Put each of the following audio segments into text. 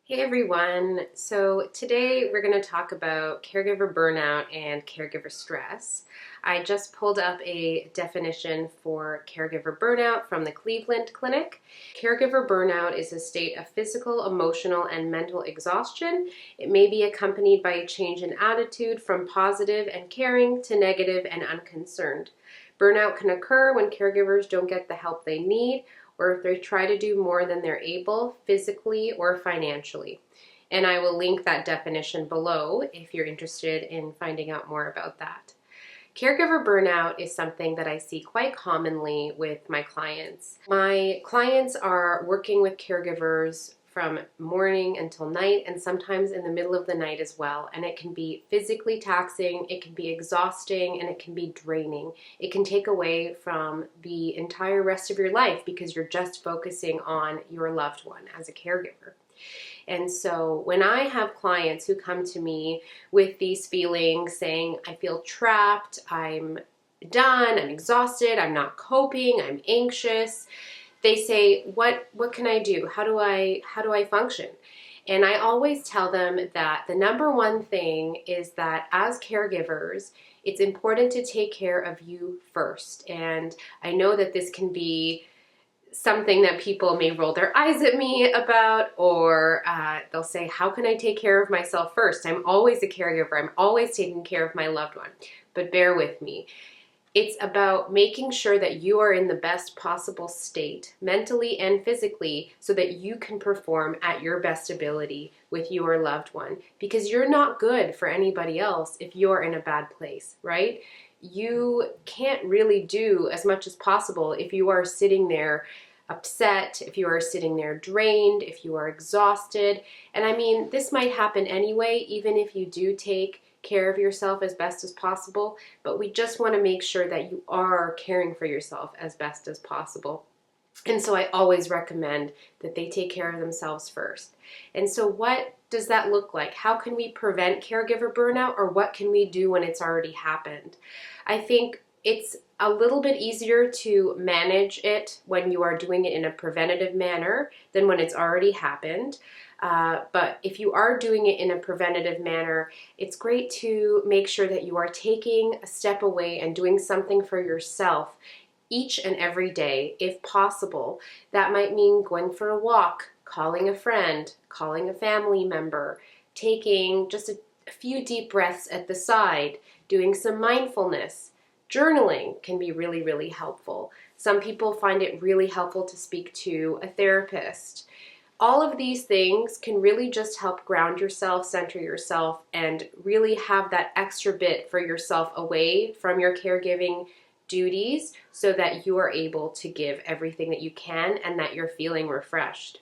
Hey everyone. So today we're going to talk about caregiver burnout and caregiver stress. I just pulled up a definition for caregiver burnout from the Cleveland Clinic. Caregiver burnout is a state of physical, emotional, and mental exhaustion. It may be accompanied by a change in attitude from positive and caring to negative and unconcerned. Burnout can occur when caregivers don't get the help they need, or if they try to do more than they're able, physically or financially. And I will link that definition below if you're interested in finding out more about that. Caregiver burnout is something that I see quite commonly with my clients. My clients are working with caregivers from morning until night and sometimes in the middle of the night as well. And it can be physically taxing, it can be exhausting, and it can be draining. It can take away from the entire rest of your life because you're just focusing on your loved one as a caregiver. And so when I have clients who come to me with these feelings saying, I feel trapped, I'm done, I'm exhausted, I'm not coping, I'm anxious, they say, what can I do? How do I function? And I always tell them that the number one thing is that as caregivers, it's important to take care of you first. And I know that this can be something that people may roll their eyes at me about, or they'll say, how can I take care of myself first? I'm always a caregiver. I'm always taking care of my loved one. But bear with me. It's about making sure that you are in the best possible state, mentally and physically, so that you can perform at your best ability with your loved one. Because you're not good for anybody else if you're in a bad place, right? You can't really do as much as possible if you are sitting there upset, if you are sitting there drained, if you are exhausted. And I mean, this might happen anyway, even if you do take care of yourself as best as possible, but we just want to make sure that you are caring for yourself as best as possible. And so I always recommend that they take care of themselves first. And so what does that look like? How can we prevent caregiver burnout, or what can we do when it's already happened? I think it's a little bit easier to manage it when you are doing it in a preventative manner than when it's already happened. But if you are doing it in a preventative manner, it's great to make sure that you are taking a step away and doing something for yourself each and every day, if possible. That might mean going for a walk, calling a friend, calling a family member, taking just a few deep breaths at the side, doing some mindfulness. Journaling can be really, really helpful. Some people find it really helpful to speak to a therapist. All of these things can really just help ground yourself, center yourself, and really have that extra bit for yourself away from your caregiving duties so that you are able to give everything that you can and that you're feeling refreshed.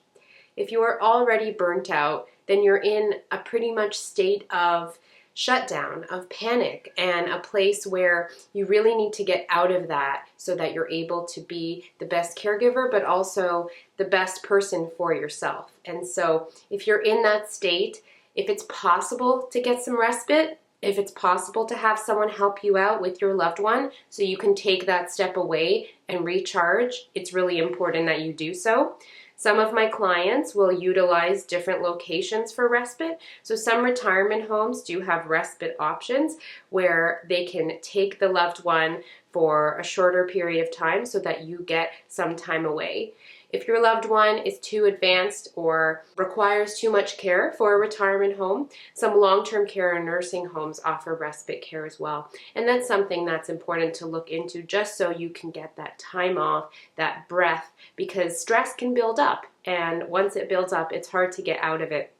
If you are already burnt out, then you're in a pretty much state of shutdown, of panic, and a place where you really need to get out of that so that you're able to be the best caregiver, but also the best person for yourself. And so if you're in that state, if it's possible to get some respite, if it's possible to have someone help you out with your loved one so you can take that step away and recharge, it's really important that you do so. Some of my clients will utilize different locations for respite. So some retirement homes do have respite options where they can take the loved one for a shorter period of time so that you get some time away. If your loved one is too advanced or requires too much care for a retirement home, some long-term care and nursing homes offer respite care as well. And that's something that's important to look into just so you can get that time off, that breath, because stress can build up. And once it builds up, it's hard to get out of it.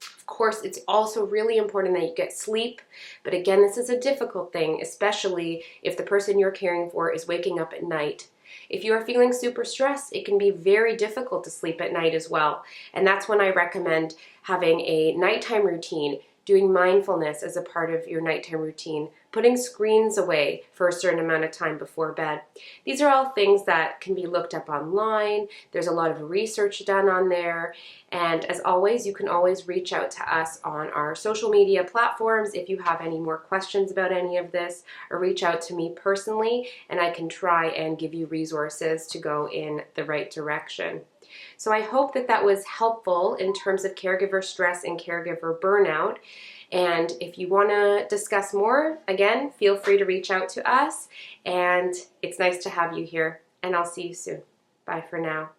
Of course, it's also really important that you get sleep. But again, this is a difficult thing, especially if the person you're caring for is waking up at night. If you are feeling super stressed, it can be very difficult to sleep at night as well. And that's when I recommend having a nighttime routine, doing mindfulness as a part of your nighttime routine, putting screens away for a certain amount of time before bed. These are all things that can be looked up online. There's a lot of research done on there. And as always, you can always reach out to us on our social media platforms if you have any more questions about any of this, or reach out to me personally and I can try and give you resources to go in the right direction. So I hope that that was helpful in terms of caregiver stress and caregiver burnout. And if you want to discuss more, again, feel free to reach out to us. And it's nice to have you here. And I'll see you soon. Bye for now.